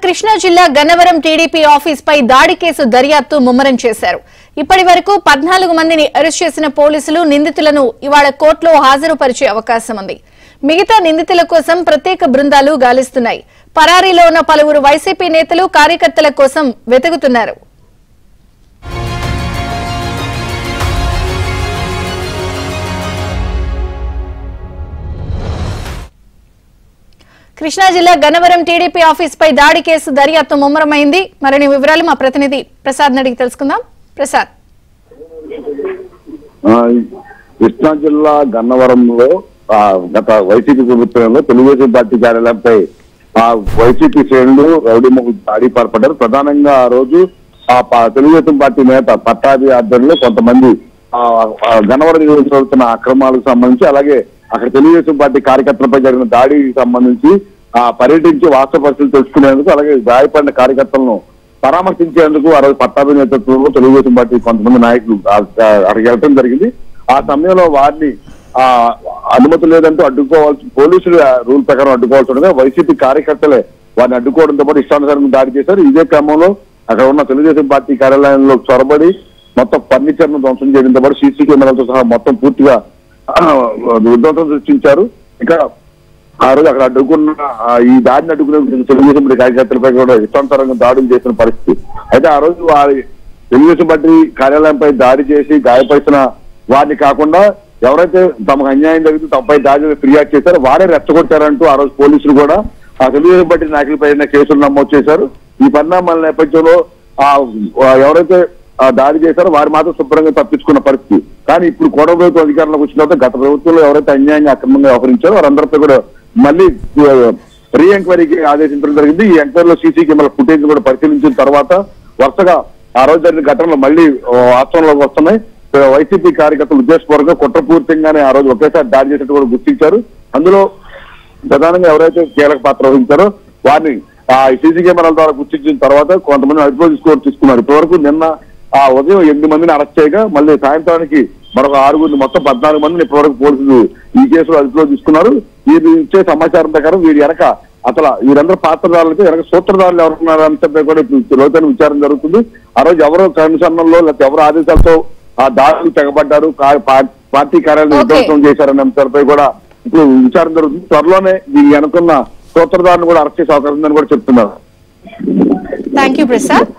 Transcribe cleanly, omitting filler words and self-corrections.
కృష్ణా జిల్లా Gannavaram TDP office పై దాడి case దర్యాప్తు ముమ్మరం చేశారు. ఇప్పటి వరకు 14 మందిని అరెస్ట్ చేసిన పోలీసులు నిందితులను ఇవాళ కోర్టులో హాజరుపరిచే అవకాశం ఉంది. మిగతా నిందితుల కోసం ప్రత్యేక బృందాలు గాలిస్తున్నాయి. పరారీలో ఉన్న పలువురు వైసీపీ నేతలు కార్యకర్తల కోసం వెతుకుతున్నారు. కృష్ణా జిల్లా గన్నవరం టీడీపీ ఆఫీస్ పై దాడి కేసు దర్యాప్తు ముమ్మరమైంది. మరిన్ని వివరాలు మా ప్రతినిధి ప్రసాద్ అడిగి తెలుసుకుందాం. ప్రసాద్, కృష్ణా జిల్లా గన్నవరంలో గత వైసీపీ ప్రభుత్వంలో తెలుగుదేశం పార్టీ కార్యాలయంపై వైసీపీ శ్రేణులు రౌడీ మొగ్గు దాడి పాల్పడ్డారు. ప్రధానంగా ఆ రోజు తెలుగుదేశం పార్టీ నేత పట్టాభి ఆధ్వర్యంలో కొంతమంది గన్నవరం జరుగుతున్న అక్రమాలకు సంబంధించి, అలాగే అక్కడ తెలుగుదేశం పార్టీ కార్యకర్తలపై జరిగిన దాడికి సంబంధించి పర్యటించి వాస్తవ పరిస్థితులు తెలుసుకునేందుకు, అలాగే గాయపడిన కార్యకర్తలను పరామర్శించేందుకు ఆ రోజు పట్టాభి నేతృత్వంలో తెలుగుదేశం పార్టీ కొంతమంది నాయకులు అక్కడికి వెళ్ళడం జరిగింది. ఆ సమయంలో వారిని అనుమతి లేదంటూ అడ్డుకోవాల్సి, పోలీసులు రూల్ ప్రకారం అడ్డుకోవాల్సి ఉండగా వైసీపీ కార్యకర్తలే వారిని అడ్డుకోవడంతో పాటు ఇష్టానుసారంగా దాడి చేశారు. ఇదే క్రమంలో అక్కడ ఉన్న తెలుగుదేశం పార్టీ కార్యాలయంలో చొరబడి మొత్తం ఫర్నిచర్ ను ధ్వంసం చేయడంతో పాటు సీసీ కెమెరాలతో సహా మొత్తం పూర్తిగా విధ్వంసం సృష్టించారు. ఇంకా ఆ రోజు అక్కడ అడ్డుకున్న ఈ దాడిని అడ్డుకునే తెలుగుదేశం పార్టీ కార్యకర్తలపై కూడా ఇష్టానుసారంగా దాడులు చేసిన పరిస్థితి. అయితే ఆ రోజు వారి తెలుగుదేశం పార్టీ కార్యాలయంపై దాడి చేసి గాయపరిచిన వారిని కాకుండా ఎవరైతే తమకు అన్యాయం జరిగితే తమపై దాడి ఫిర్యాదు చేశారో వారే రెచ్చగొట్టారంటూ ఆ రోజు పోలీసులు కూడా ఆ తెలుగుదేశం పార్టీ నాయకులపై కేసులు నమోదు చేశారు. ఈ పరిణామాల నేపథ్యంలో ఎవరైతే దాడి చేశారో వారు మాత్రం శుభ్రంగా తప్పించుకున్న పరిస్థితి. కానీ ఇప్పుడు కోట ప్రభుత్వం అధికారంలోకి వచ్చిన తర్వాత గత ప్రభుత్వంలో ఎవరైతే అన్యాయంగా అక్రమంగా వ్యవహరించారో వారందరిపై కూడా మళ్ళీ రీ ఎంక్వైరీకి ఆదేశించడం జరిగింది. ఈ ఎంక్వైరీలో సీసీ కెమెరా ఫుటేజ్ కూడా పరిశీలించిన తర్వాత వరుసగా ఆ రోజు జరిగిన ఘటనలు మళ్ళీ వాస్తవంలోకి వస్తున్నాయి. వైసీపీ కార్యకర్తలు ఉద్దేశపూర్వకంగా కుట్రపూరితంగానే ఆ రోజు ఒకేసారి దాడి చేసినట్టు కూడా గుర్తించారు. అందులో ప్రధానంగా ఎవరైతే కీలక పాత్ర వహించారో వారిని సీసీ కెమెరాల ద్వారా గుర్తించిన తర్వాత కొంతమంది అదుపులో తీసుకున్నారు. ఇప్పటివరకు నిన్న ఉదయం 8 మందిని అరెస్ట్ చేయగా మళ్ళీ సాయంత్రానికి మరొక 6 మొత్తం 14 మందిని ఇప్పటివరకు పోలీసులు ఈ కేసులో అదుపులో తీసుకున్నారు. వీరు ఇచ్చే సమాచారం ప్రకారం వీరి వెనక అసలు వీరందరూ పాత్రదారులతో వెనక సూత్రధారులు ఎవరున్నారు అంతపై కూడా ఇప్పుడు లోతైన విచారణ జరుగుతుంది. ఆ రోజు ఎవరో కనుసరణలో లేకపోతే ఎవరో ఆదేశాలతో ఆ దాడులు తెగబడ్డారు, పార్టీ కార్యాలయం విధ్వంసం చేశారనే అంశాలపై కూడా ఇప్పుడు విచారణ జరుగుతుంది. త్వరలోనే దీనికి అనుకున్న సూత్రధారులను కూడా అరెస్ట్ చేసే అవకాశం ఉందని కూడా చెప్తున్నారు. థాంక్యూ ప్రసాద్.